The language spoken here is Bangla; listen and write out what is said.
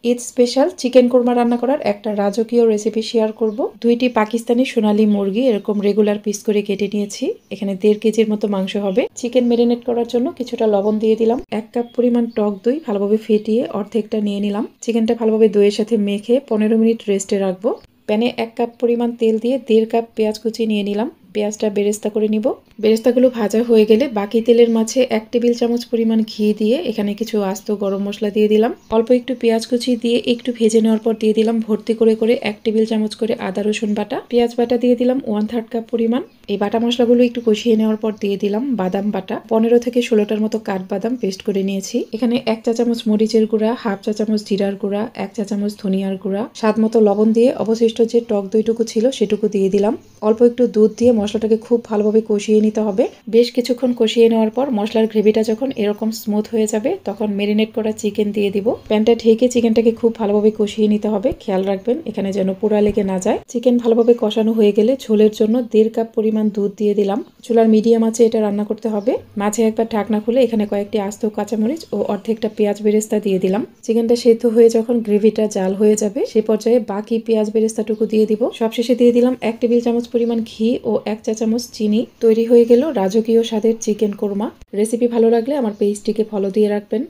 ঈদ স্পেশাল চিকেন কোরমা রান্না করার একটা রাজকীয় রেসিপি শেয়ার করব। 2টি পাকিস্তানি সোনালী মুরগি এরকম রেগুলার পিস করে কেটে নিয়েছি। এখানে 1.5 কেজির মতো মাংস হবে। চিকেন ম্যারিনেট করার জন্য কিছুটা লবণ দিয়ে দিলাম। 1 কাপ পরিমাণ টক দই ভালোভাবে ফেটিয়ে অর্ধেকটা নিয়ে নিলাম। চিকেনটা ভালোভাবে দইয়ের সাথে মেখে 15 মিনিট রেস্টে রাখবো। প্যানে 1 কাপ পরিমাণ তেল দিয়ে 1.5 কাপ পেঁয়াজ কুচি নিয়ে নিলাম। পেঁয়াজটা বেরেস্তা করে নিব। বেরেস্তাগুলো ভাজা হয়ে গেলে বাকি তেলের মাঝে 1 টেবিল চামচ পরিমাণ ঘি দিয়ে এখানে কিছু আস্ত গরম মশলা দিয়ে দিলাম। অল্প একটু পেঁয়াজ কুচি দিয়ে একটু ভেজে নেওয়ার পর দিয়ে দিলাম ভর্তি করে 1 টেবিল চামচ করে আদা রসুন বাটা। পেঁয়াজ বাটা দিয়ে দিলাম 1/3 কাপ পরিমাণ। এই বাটা মশলাগুলো একটু কষিয়ে নেওয়ার পর দিয়ে দিলাম বাদাম বাটা। 15 থেকে 16টার মতো কাঠবাদাম পেস্ট করে নিয়েছি। এখানে 1 চা চামচ মরিচের গুঁড়া, 1/2 চা চামচ জিরার গুঁড়া, 1 চা চামচ ধনিয়ার গুঁড়া, স্বাদ মতো লবণ দিয়ে অবশিষ্ট যে টক দইটুকু ছিল সেটুকু দিয়ে দিলাম। অল্প একটু দুধ দিয়ে মশলাটাকে খুব ভালোভাবে কষিয়ে নিতে হবে। বেশ কিছুক্ষণ কষিয়ে নেওয়ার পর মশলার গ্রেভিটা যখন এরকম স্মুথ হয়ে যাবে তখন ম্যারিনেট করা চিকেন দিয়ে দিব। প্যানটা ঢেকে চিকেনটাকে খুব ভালোভাবে কষিয়ে নিতে হবে। খেয়াল রাখবেন এখানে যেন পোড়া লেগে না যায়। চিকেন ভালোভাবে কষানো হয়ে গেলে ঝোলের জন্য 1.5 কাপ পরিমাণ দুধ দিয়ে দিলাম। চুলার মিডিয়াম আঁচে এটা রান্না করতে হবে। মাঝে একবার ঢাকনা খুলে এখানে কয়েকটি আস্ত কাঁচামরিচ ও অর্ধেকটা পেঁয়াজ বেরেস্তা দিয়ে দিলাম। চিকেনটা সেদ্ধ হয়ে যখন গ্রেভিটা জাল হয়ে যাবে সে পর্যায়ে বাকি পেঁয়াজ বেরেস্তাটুকু দিয়ে দিব। সবশেষে দিয়ে দিলাম 1 টেবিল চামচ পরিমাণ ঘি ও 1 চা চামচ চিনি। তৈরি হয়ে গেল রাজকীয় স্বাদের চিকেন কোরমা। রেসিপি ভালো লাগলে আমার পেজটিকে ফলো দিয়ে রাখবেন।